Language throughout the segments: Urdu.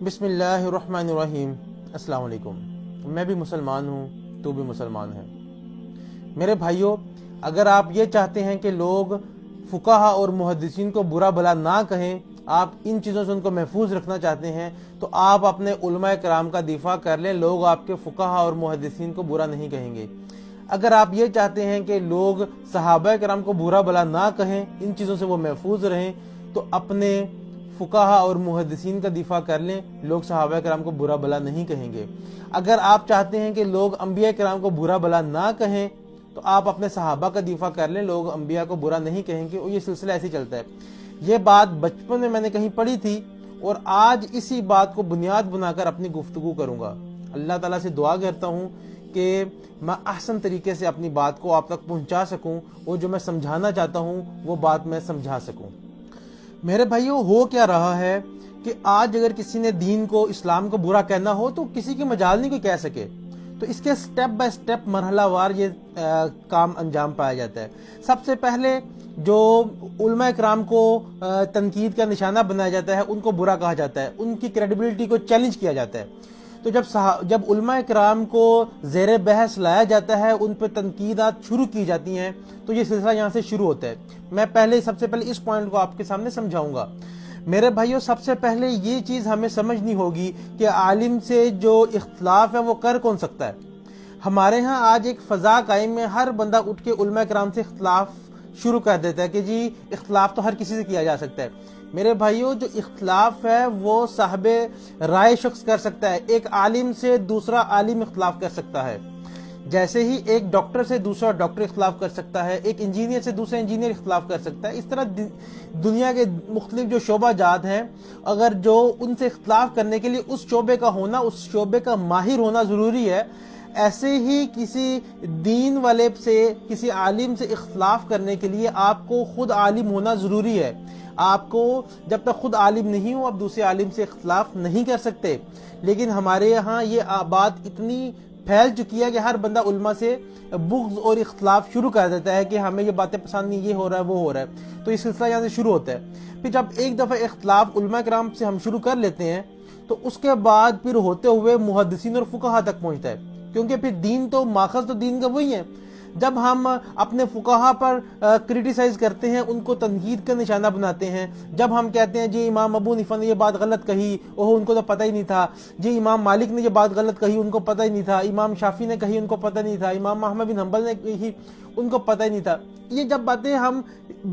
بسم اللہ الرحمن الرحیم۔ السلام علیکم۔ میں بھی مسلمان ہوں، تو بھی مسلمان ہے۔ میرے بھائیوں، اگر آپ یہ چاہتے ہیں کہ لوگ فقہا اور محدثین کو برا بھلا نہ کہیں، آپ ان چیزوں سے ان کو محفوظ رکھنا چاہتے ہیں، تو آپ اپنے علماء کرام کا دفاع کر لیں۔ لوگ آپ کے فقہا اور محدثین کو برا نہیں کہیں گے۔ اگر آپ یہ چاہتے ہیں کہ لوگ صحابہ کرام کو برا بھلا نہ کہیں، ان چیزوں سے وہ محفوظ رہیں، تو اپنے فقہا اور محدثین کا دفاع کر لیں۔ لوگ صحابہ کرام کو برا بھلا نہیں کہیں گے۔ اگر آپ چاہتے ہیں کہ لوگ انبیاء کرام کو برا بھلا نہ کہیں، تو آپ اپنے صحابہ کا دفاع کر لیں۔ لوگ انبیاء کو برا نہیں کہیں گے، اور یہ سلسلہ ایسے چلتا ہے۔ یہ بات بچپن میں نے کہیں پڑھی تھی، اور آج اسی بات کو بنیاد بنا کر اپنی گفتگو کروں گا۔ اللہ تعالیٰ سے دعا کرتا ہوں کہ میں احسن طریقے سے اپنی بات کو آپ تک پہنچا سکوں، اور جو میں سمجھانا چاہتا ہوں وہ بات میں سمجھا سکوں۔ میرے بھائیوں، ہو کیا رہا ہے کہ آج اگر کسی نے دین کو، اسلام کو برا کہنا ہو تو کسی کی مجال نہیں کوئی کہہ سکے۔ تو اس کے سٹیپ بائی سٹیپ، مرحلہ وار یہ کام انجام پایا جاتا ہے۔ سب سے پہلے جو علماء کرام کو تنقید کا نشانہ بنایا جاتا ہے، ان کو برا کہا جاتا ہے، ان کی کریڈیبلٹی کو چیلنج کیا جاتا ہے۔ تو جب علماء کرام کو زیر بحث لایا جاتا ہے، ان پہ تنقیدات شروع کی جاتی ہیں، تو یہ سلسلہ یہاں سے شروع ہوتا ہے۔ میں سب سے پہلے اس پوائنٹ کو آپ کے سامنے سمجھاؤں گا۔ میرے بھائیوں، سب سے پہلے یہ چیز ہمیں سمجھنی ہوگی کہ عالم سے جو اختلاف ہے وہ کر کون سکتا ہے۔ ہمارے ہاں آج ایک فضا قائم ہے، ہر بندہ اٹھ کے علماء کرام سے اختلاف شروع کر دیتا ہے کہ جی اختلاف تو ہر کسی سے کیا جا سکتا ہے۔ میرے بھائیوں، جو اختلاف ہے وہ صاحب رائے شخص کر سکتا ہے۔ ایک عالم سے دوسرا عالم اختلاف کر سکتا ہے، جیسے ہی ایک ڈاکٹر سے دوسرا ڈاکٹر اختلاف کر سکتا ہے، ایک انجینئر سے دوسرا انجینئر اختلاف کر سکتا ہے۔ اس طرح دنیا کے مختلف جو شعبہ جات ہیں، اگر جو ان سے اختلاف کرنے کے لیے اس شعبے کا ہونا، اس شعبے کا ماہر ہونا ضروری ہے، ایسے ہی کسی دین والے سے، کسی عالم سے اختلاف کرنے کے لیے آپ کو خود عالم ہونا ضروری ہے۔ آپ کو جب تک خود عالم نہیں ہو، آپ دوسرے عالم سے اختلاف نہیں کر سکتے۔ لیکن ہمارے یہاں یہ بات اتنی پھیل چکی ہے کہ ہر بندہ علماء سے بغض اور اختلاف شروع کر دیتا ہے کہ ہمیں یہ باتیں پسند نہیں، یہ ہو رہا ہے، وہ ہو رہا ہے۔ تو یہ سلسلہ یہاں سے شروع ہوتا ہے۔ پھر جب ایک دفعہ اختلاف علماء کرام سے ہم شروع کر لیتے ہیں، تو اس کے بعد پھر ہوتے ہوئے محدثین اور فقہا تک پہنچتا ہے، کیونکہ پھر دین تو ماخذ تو دین کا وہی ہے۔ جب ہم اپنے فقہا پر کرٹیسائز کرتے ہیں، ان کو تنقید کا نشانہ بناتے ہیں، جب ہم کہتے ہیں جی امام ابو حنیفہ نے یہ بات غلط کہی، ان کو تو پتہ ہی نہیں تھا، جی امام مالک نے یہ بات غلط کہی، ان کو پتہ ہی نہیں تھا، امام شافعی نے کہی، ان کو پتہ نہیں تھا، امام احمد بن حنبل نے کہی، ان کو پتہ ہی نہیں تھا، یہ جب باتیں ہم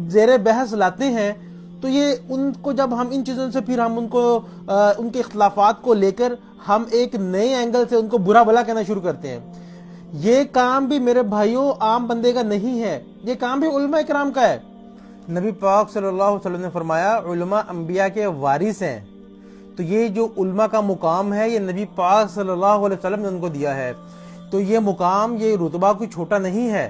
زیر بحث لاتے ہیں، تو یہ ان کو جب ہم ان چیزوں سے پھر ہم ان کو ان کے اختلافات کو لے کر ہم ایک نئے اینگل سے ان کو برا بھلا کہنا شروع کرتے ہیں۔ یہ کام بھی میرے بھائیوں عام بندے کا نہیں ہے، یہ کام بھی علماء کرام کا ہے۔ نبی پاک صلی اللہ علیہ وسلم نے فرمایا علماء انبیاء کے وارث ہیں۔ تو یہ جو علماء کا مقام ہے، یہ نبی پاک صلی اللہ علیہ وسلم نے ان کو دیا ہے۔ تو یہ مقام، یہ رتبہ کوئی چھوٹا نہیں ہے۔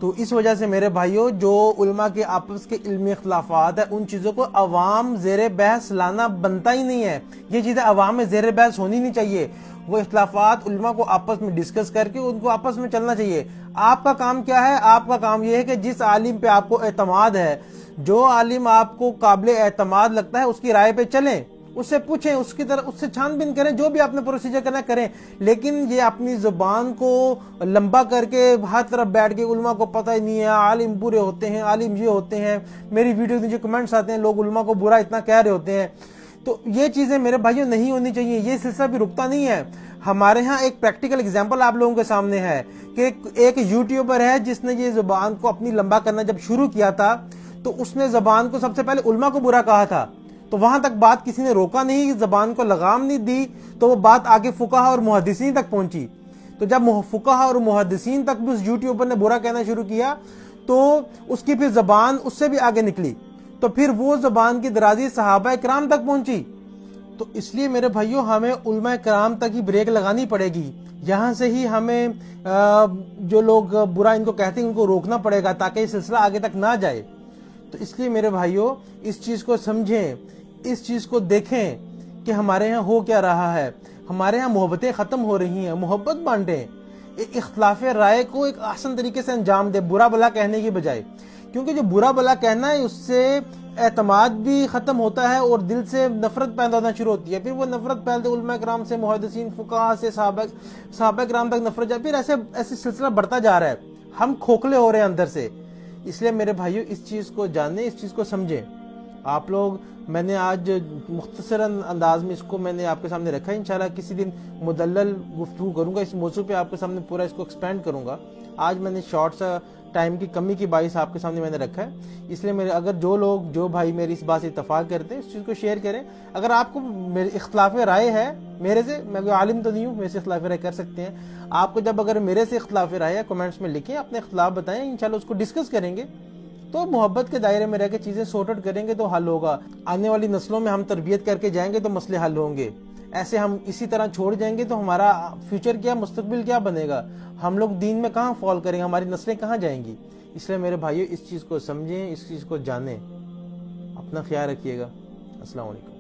تو اس وجہ سے میرے بھائیوں، جو علماء کے آپس کے علمی اختلافات ہیں، ان چیزوں کو عوام زیر بحث لانا بنتا ہی نہیں ہے۔ یہ چیزیں عوام میں زیر بحث ہونی نہیں چاہیے۔ وہ اختلافات علماء کو آپس میں ڈسکس کر کے ان کو آپس میں چلنا چاہیے۔ آپ کا کام کیا ہے؟ آپ کا کام یہ ہے کہ جس عالم پہ آپ کو اعتماد ہے، جو عالم آپ کو قابل اعتماد لگتا ہے، اس کی رائے پہ چلیں، اس سے پوچھیں، اس سے چھان بین کریں، جو بھی آپ نے پروسیجر کرنا کریں۔ لیکن یہ اپنی زبان کو لمبا کر کے ہر طرف بیٹھ کے علماء کو پتہ ہی نہیں ہے، عالم برے ہوتے ہیں، عالم یہ ہوتے ہیں، میری ویڈیو کے نیچے کمنٹس آتے ہیں، لوگ علماء کو برا اتنا کہہ رہے ہوتے ہیں۔ تو یہ چیزیں میرے بھائیوں نہیں ہونی چاہیے۔ یہ سلسلہ بھی رکتا نہیں ہے۔ ہمارے ہاں ایک پریکٹیکل اگزامپل آپ لوگوں کے سامنے ہے کہ ایک یوٹیوبر ہے جس نے یہ زبان کو اپنی لمبا کرنا جب شروع کیا تھا، تو اس نے زبان کو سب سے پہلے علماء کو برا کہا تھا، تو وہاں تک بات کسی نے روکا نہیں، زبان کو لگام نہیں دی، تو وہ بات آگے فقہا اور محدثین تک پہنچی۔ تو جب فقہا اور محدثین تک بھی اس یوٹیوبر نے برا کہنا شروع کیا، تو اس کی پھر زبان اس سے بھی آگے نکلی، تو پھر وہ زبان کی درازی صحابہ کرام تک پہنچی۔ تو اس لیے میرے بھائیوں، ہمیں علماء کرام تک ہی بریک لگانی پڑے گی۔ یہاں سے ہی ہمیں جو لوگ برا ان کو کہتے ہیں ان کو روکنا پڑے گا، تاکہ یہ سلسلہ آگے تک نہ جائے۔ تو اس لیے میرے بھائیوں، اس چیز کو سمجھیں، اس چیز کو دیکھیں کہ ہمارے ہاں ہو کیا رہا ہے۔ ہمارے ہاں محبتیں ختم ہو رہی ہیں، محبت بانٹیں، ایک اختلاف رائے کو ایک آسان طریقے سے انجام دے، برا بھلا کہنے کی بجائے۔ کیونکہ جو برا بھلا کہنا ہے، اس سے اعتماد بھی ختم ہوتا ہے اور دل سے نفرت پیدا ہونا شروع ہوتی ہے. پھر وہ نفرت پھیلتے علماء کرام سے، محدثین، فقہاء سے، صحابہ کرام تک نفرت جائے، پھر ایسے سلسلہ بڑھتا جا رہا ہے. ہم کھوکھلے ہو رہے ہیں اندر سے. اس لیے میرے بھائیو اس چیز کو جانیں، اس چیز کو سمجھیں. آپ لوگ، میں نے آج مختصراً انداز میں اس کو میں نے آپ کے سامنے رکھا ہے. انشاءاللہ کسی دن مدلل گفتگو کروں گا اس موضوع پہ، آپ کے سامنے پورا اس کو ایکسپینڈ کروں گا. آج میں نے شارٹ سا ٹائم کی کمی کی باعث آپ کے سامنے میں نے رکھا ہے. اس لیے اگر جو بھائی میری اس بات سے اتفاق کرتے ہیں اس چیز کو شیئر کریں. اگر آپ کو میرے اختلاف رائے ہے میرے سے، میں کوئی عالم تو نہیں ہوں، میرے سے اختلاف رائے کر سکتے ہیں آپ کو. جب اگر میرے سے اختلاف رائے ہے کمنٹس میں لکھیں، اپنے اختلاف بتائیں، انشاءاللہ اس کو ڈسکس کریں گے. تو محبت کے دائرے میں رہ کے چیزیں سورٹ آؤٹ کریں گے تو حل ہوگا. آنے والی نسلوں میں ہم تربیت کر کے جائیں گے تو مسئلے حل ہوں گے. ایسے ہم اسی طرح چھوڑ جائیں گے تو ہمارا فیوچر کیا، مستقبل کیا بنے گا؟ ہم لوگ دین میں کہاں فال کریں گے؟ ہماری نسلیں کہاں جائیں گی؟ اس لیے میرے بھائیو اس چیز کو سمجھیں، اس چیز کو جانیں. اپنا خیال رکھیے گا. السلام علیکم.